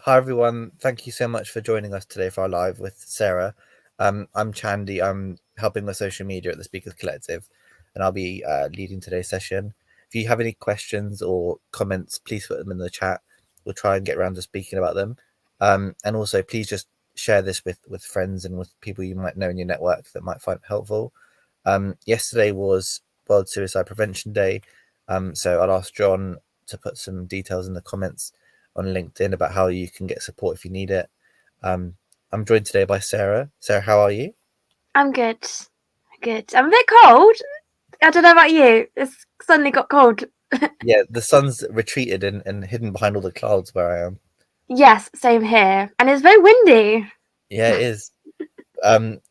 Hi everyone, thank you so much for joining us today for our live with Sarah. I'm Chandy. I'm helping with social media at the Speakers Collective, and I'll be leading today's session. If you have any questions or comments, please put them in the chat. We'll try and get around to speaking about them. And also, please just share this with friends and with people you might know in your network that might find it helpful. Yesterday was World Suicide Prevention Day, so I'll ask John to put some details in the comments on LinkedIn about how you can get support if you need it. I'm joined today by Sarah. Sarah, how are you? I'm good. Good. I'm a bit cold. I don't know about you. It's suddenly got cold. Yeah, the sun's retreated and hidden behind all the clouds where I am. Yes, same here. And it's very windy. Yeah, it is. Um,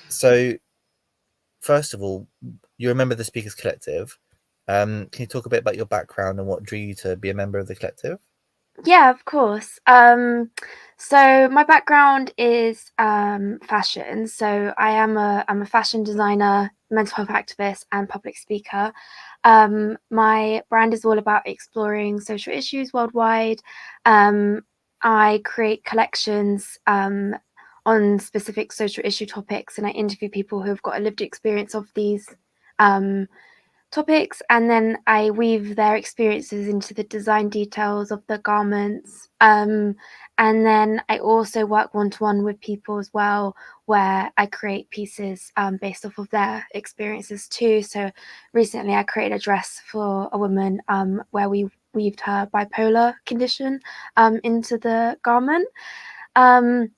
so first of all, you remember the Speakers Collective. Can you talk a bit about your background and what drew you to be a member of the collective? Yeah, of course. So my background is fashion. So I'm a fashion designer, mental health activist, and public speaker. My brand is all about exploring social issues worldwide. Um, I create collections on specific social issue topics, and I interview people who have got a lived experience of these um, topics, and then I weave their experiences into the design details of the garments. And then I also work one to one with people as well, where I create pieces based off of their experiences too. So recently I created a dress for a woman where we weaved her bipolar condition into the garment. Um,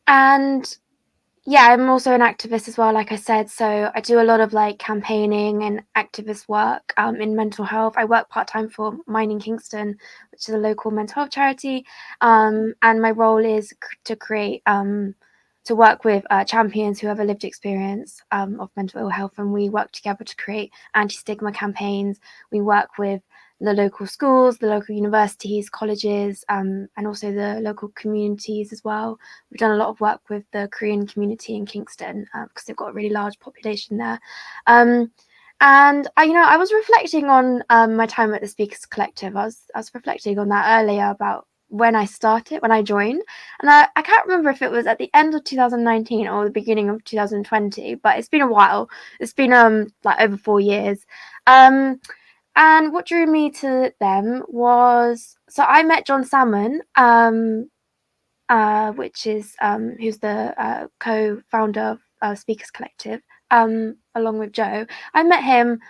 and yeah, I'm also an activist as well, like I said. So I do a lot of like campaigning and activist work in mental health. I work part time for Mining Kingston, which is a local mental health charity. And my role is to work with champions who have a lived experience of mental ill health. And we work together to create anti stigma campaigns. We work with the local schools, the local universities, colleges, and also the local communities as well. We've done a lot of work with the Korean community in Kingston because they've got a really large population there. Um, and I was reflecting on my time at the Speakers Collective. I was reflecting on that earlier about when I started, when I joined, and I can't remember if it was at the end of 2019 or the beginning of 2020, but it's been a while. It's been like over 4 years. Um, and what drew me to them was, so I met John Salmon, which is who's the co-founder of Speakers Collective, along with Joe. I met him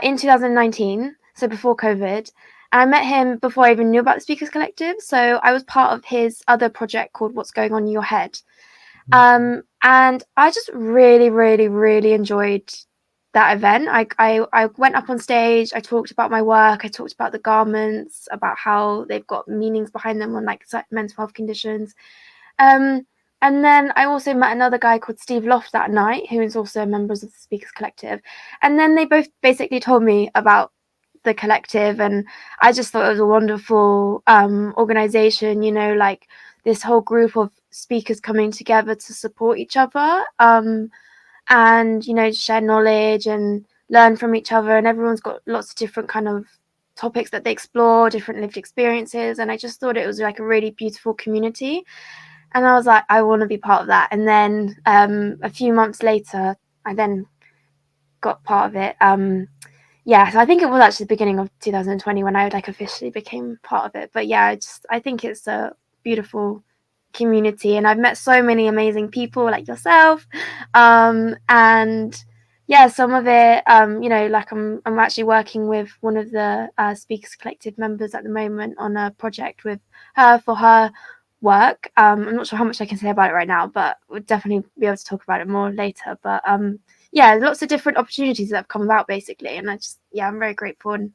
in 2019, so before COVID. And I met him before I even knew about the Speakers Collective. So I was part of his other project called What's Going On in Your Head. And I just really, really, really enjoyed that event. I went up on stage, I talked about my work, I talked about the garments, about how they've got meanings behind them on like mental health conditions. Um, and then I also met another guy called Steve Loft that night, who is also members of the Speakers Collective. And then they both basically told me about the collective, and I just thought it was a wonderful organization, like this whole group of speakers coming together to support each other, and share knowledge and learn from each other, and everyone's got lots of different kind of topics that they explore, different lived experiences, and I just thought it was like a really beautiful community, and I was like, I want to be part of that. And then a few months later, I then got part of it. Yeah, so I think it was actually the beginning of 2020 when I like officially became part of it. But yeah, I think it's a beautiful community, and I've met so many amazing people like yourself. And yeah, some of it, like I'm actually working with one of the Speakers Collective members at the moment on a project with her for her work. I'm not sure how much I can say about it right now, but we'll definitely be able to talk about it more later. But yeah, lots of different opportunities that have come about basically, and I'm very grateful, and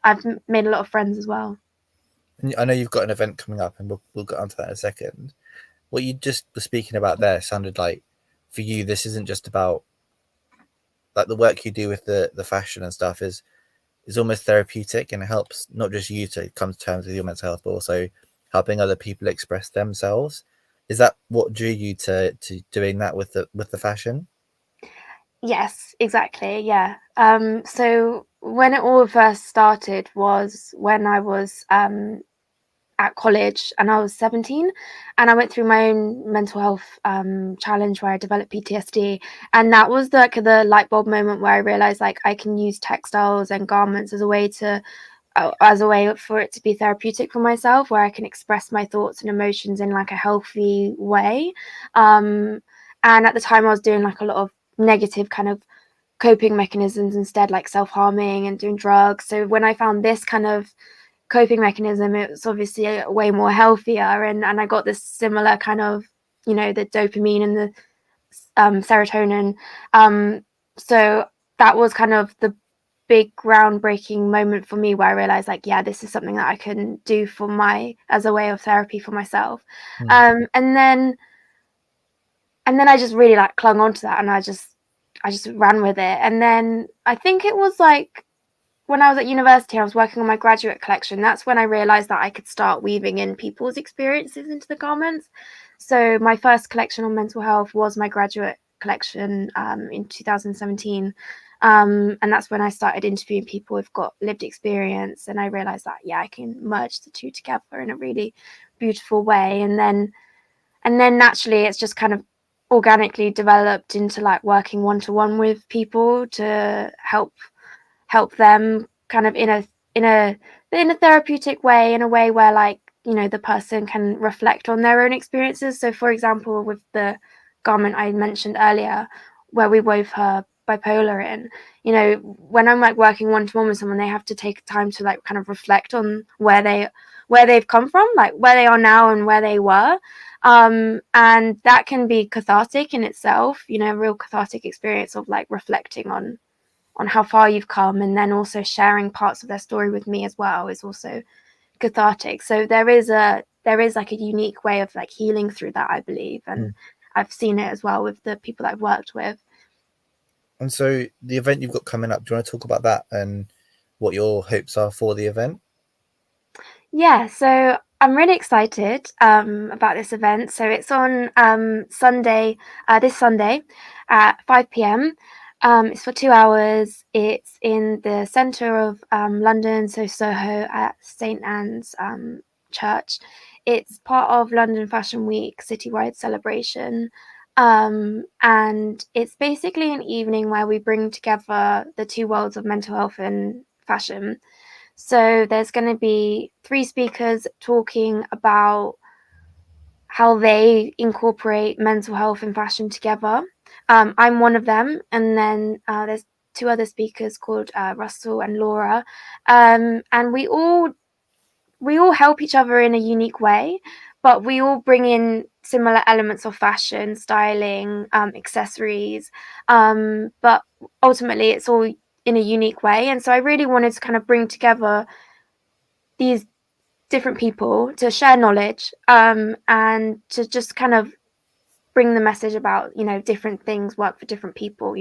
I've made a lot of friends as well. And I know you've got an event coming up, and we'll get onto that in a second. What you just were speaking about there sounded like for you, this isn't just about like the work you do with the fashion and stuff is almost therapeutic, and it helps not just you to come to terms with your mental health, but also helping other people express themselves. Is that what drew you to doing that with the fashion? Yes, exactly. Yeah. So when it all first started was when I was at college, and I was 17, and I went through my own mental health challenge where I developed PTSD, and that was the light bulb moment where I realized like I can use textiles and garments as a way for it to be therapeutic for myself, where I can express my thoughts and emotions in like a healthy way. And at the time, I was doing like a lot of negative kind of coping mechanisms instead, like self-harming and doing drugs. So when I found this kind of coping mechanism, it was obviously way more healthier, and I got this similar kind of, the dopamine and the serotonin. So that was kind of the big groundbreaking moment for me where I realized like, yeah, this is something that I can do as a way of therapy for myself. Mm. And then I just really like clung on to that, and I just ran with it. And then I think it was like when I was at university, I was working on my graduate collection. That's when I realized that I could start weaving in people's experiences into the garments. So my first collection on mental health was my graduate collection in 2017. And that's when I started interviewing people who've got lived experience. And I realized that, yeah, I can merge the two together in a really beautiful way. And then naturally, it's just kind of organically developed into like working one-to-one with people to help them kind of in a therapeutic way, in a way where like, the person can reflect on their own experiences. So for example, with the garment I mentioned earlier, where we wove her bipolar in, when I'm like working one to one with someone, they have to take time to like kind of reflect on where they've come from, like where they are now and where they were. And that can be cathartic in itself, a real cathartic experience of like reflecting on how far you've come, and then also sharing parts of their story with me as well is also cathartic. So there is like a unique way of like healing through that, I believe, and Mm. I've seen it as well with the people that I've worked with. And so the event you've got coming up, do you want to talk about that and what your hopes are for the event? Yeah, so I'm really excited about this event. So it's on this Sunday at 5 p.m. It's for 2 hours. It's in the centre of London, so Soho at St Anne's Church. It's part of London Fashion Week Citywide celebration. And it's basically an evening where we bring together the two worlds of mental health and fashion. So there's going to be three speakers talking about how they incorporate mental health and fashion together. I'm one of them, and then there's two other speakers called Russell and Laura, and we all help each other in a unique way, but we all bring in similar elements of fashion, styling, accessories, but ultimately it's all in a unique way. And so I really wanted to kind of bring together these different people to share knowledge, and to just kind of bring the message about, different things work for different people,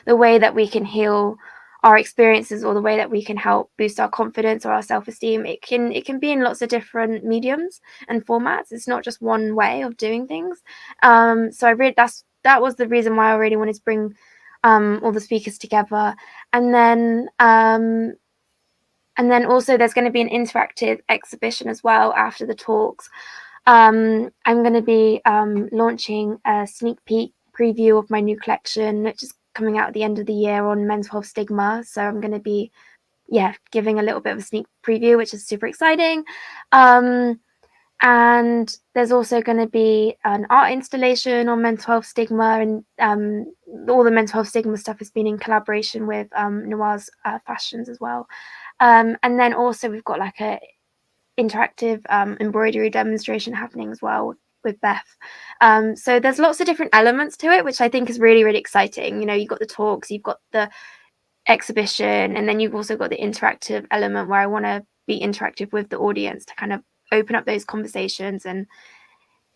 the way that we can heal our experiences, or the way that we can help boost our confidence or our self-esteem. It can be in lots of different mediums and formats. It's not just one way of doing things. So I really that was the reason why I really wanted to bring all the speakers together. And then also there's going to be an interactive exhibition as well after the talks. I'm going to be launching a sneak peek preview of my new collection, which is coming out at the end of the year on mental health stigma. So I'm going to be, yeah, giving a little bit of a sneak preview, which is super exciting. And there's also going to be an art installation on mental health stigma, and all the mental health stigma stuff has been in collaboration with Noir's Fashions as well. And then also we've got like a interactive embroidery demonstration happening as well with Beth. So there's lots of different elements to it, which I think is really, really exciting. You've got the talks, you've got the exhibition, and then you've also got the interactive element where I want to be interactive with the audience to kind of open up those conversations and,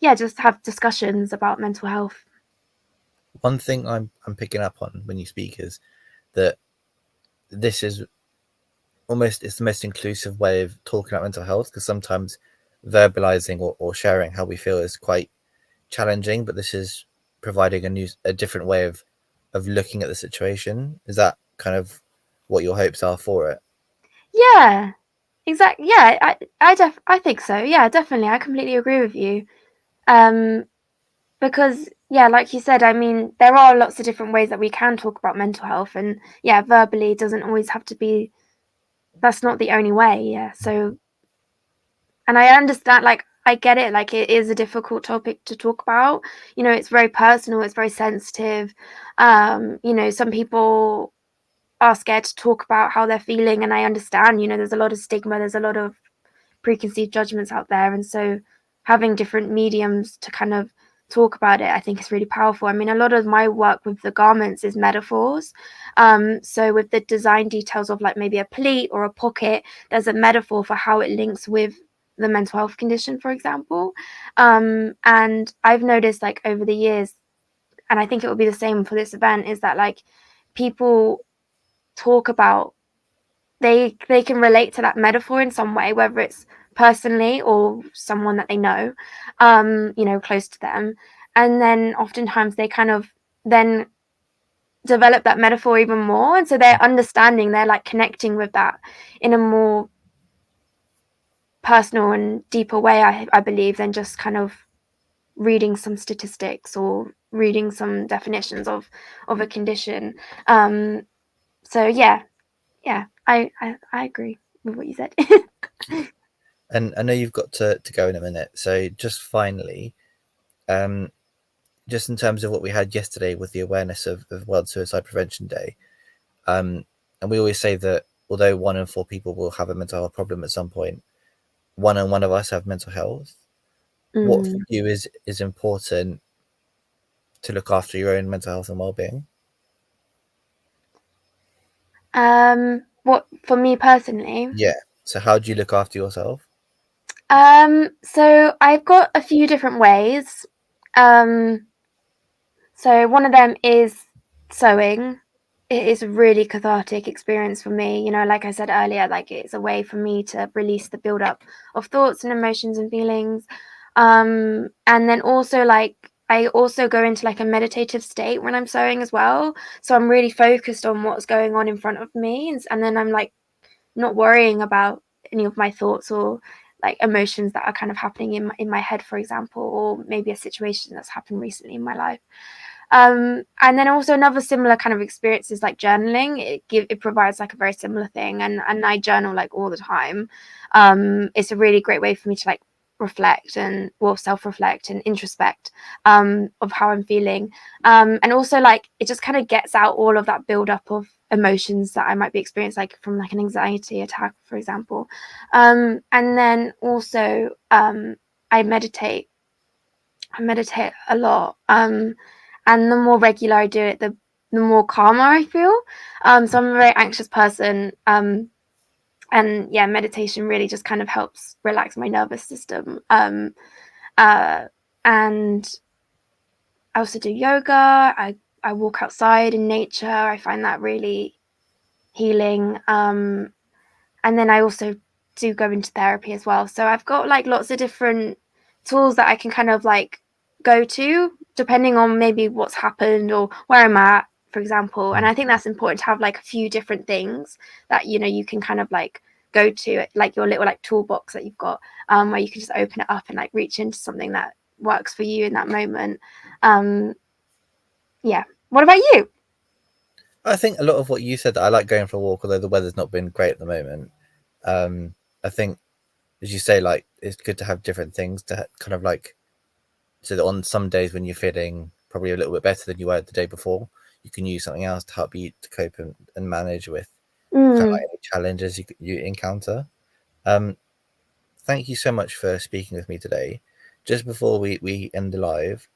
yeah, just have discussions about mental health. One thing I'm picking up on when you speak is that this is almost it's the most inclusive way of talking about mental health, because sometimes verbalizing or sharing how we feel is quite challenging, but this is providing a different way of looking at the situation. Is that kind of what your hopes are for it? Yeah, exactly. Yeah, I think so. Yeah, definitely. I completely agree with you. Because yeah, like you said, I mean, there are lots of different ways that we can talk about mental health, and yeah, verbally doesn't always have to be. That's not the only way. Yeah. So, and I understand. Like, I get it. Like, it is a difficult topic to talk about. You know, it's very personal. It's very sensitive. You know, some people are scared to talk about how they're feeling, and I understand. You know, there's a lot of stigma. There's a lot of preconceived judgments out there, and so having different mediums to kind of talk about it, I think is really powerful. I mean, a lot of my work with the garments is metaphors. So with the design details of like maybe a pleat or a pocket, there's a metaphor for how it links with the mental health condition, for example. And I've noticed like over the years, and I think it will be the same for this event, is that like people talk about, they can relate to that metaphor in some way, whether it's personally or someone that they know, you know, close to them. And then oftentimes they kind of then develop that metaphor even more. And so they're understanding, they're like connecting with that in a more personal and deeper way, I believe, than just kind of reading some statistics or reading some definitions of a condition. Um, so yeah, yeah, I agree with what you said. And I know you've got to go in a minute. So just finally, um, just in terms of what we had yesterday with the awareness of World Suicide Prevention Day, and we always say that although 1 in 4 people will have a mental health problem at some point, 1 in 1 of us have mental health. What for Mm. you is important to look after your own mental health and well-being? What for me personally? Yeah. So how do you look after yourself? So I've got a few different ways. Um, so one of them is sewing. It is a really cathartic experience for me. You know, like I said earlier, like it's a way for me to release the buildup of thoughts and emotions and feelings. And then also like I also go into like a meditative state when I'm sewing as well. So I'm really focused on what's going on in front of me, and then I'm like not worrying about any of my thoughts or like emotions that are kind of happening in my head, for example, or maybe a situation that's happened recently in my life. And then also another similar kind of experience is like journaling. It provides like a very similar thing, and I journal like all the time. It's a really great way for me to like reflect and well self-reflect and introspect of how I'm feeling. And also like it just kind of gets out all of that buildup of emotions that I might be experiencing, like from like an anxiety attack, for example. And then also I meditate. I meditate a lot. And the more regular I do it, the more calmer I feel. So I'm a very anxious person. And yeah, meditation really just kind of helps relax my nervous system. Uh, and I also do yoga. I walk outside in nature. I find that really healing. And then I also do go into therapy as well. So I've got like lots of different tools that I can kind of like go to depending on maybe what's happened or where I'm at, for example. And I think that's important to have like a few different things that you know you can kind of like go to, like your little like toolbox that you've got, where you can just open it up and like reach into something that works for you in that moment. Um, yeah. What about you? I think a lot of what you said, that I like going for a walk, although the weather's not been great at the moment. I think, as you say, like it's good to have different things to kind of like, so that on some days when you're feeling probably a little bit better than you were the day before, you can use something else to help you to cope and manage with kind of Mm. like any challenges you encounter. Um, Thank you so much for speaking with me today. Just before we end the live,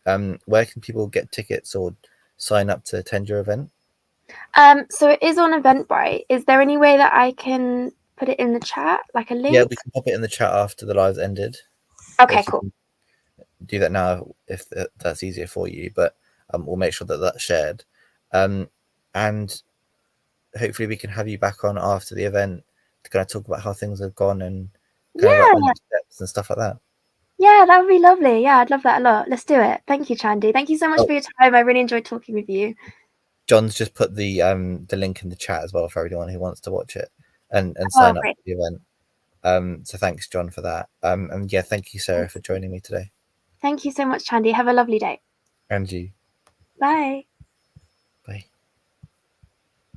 where can people get tickets or sign up to attend your event? So it is on Eventbrite. Is there any way that I can put it in the chat, like a Yeah, link? we can pop it in the chat after the live's ended. Or Okay, if you cool. can do that now, if that's easier for you, but we'll make sure that that's shared. Um, and hopefully we can have you back on after the event to kind of talk about how things have gone and kind of like the Yeah, next steps and stuff like that. yeah, that would be lovely. Yeah, I'd love that a lot. Let's do it. Thank you, Chandy. Thank you so much Oh, for your time. I really enjoyed talking with you. John's just put the link in the chat as well for everyone who wants to watch it and Oh, sign up great. for the event. So thanks, John, for that. And yeah, thank you, Sarah, for joining me today. Thank you so much, Chandy. Have a lovely day. And you. Bye.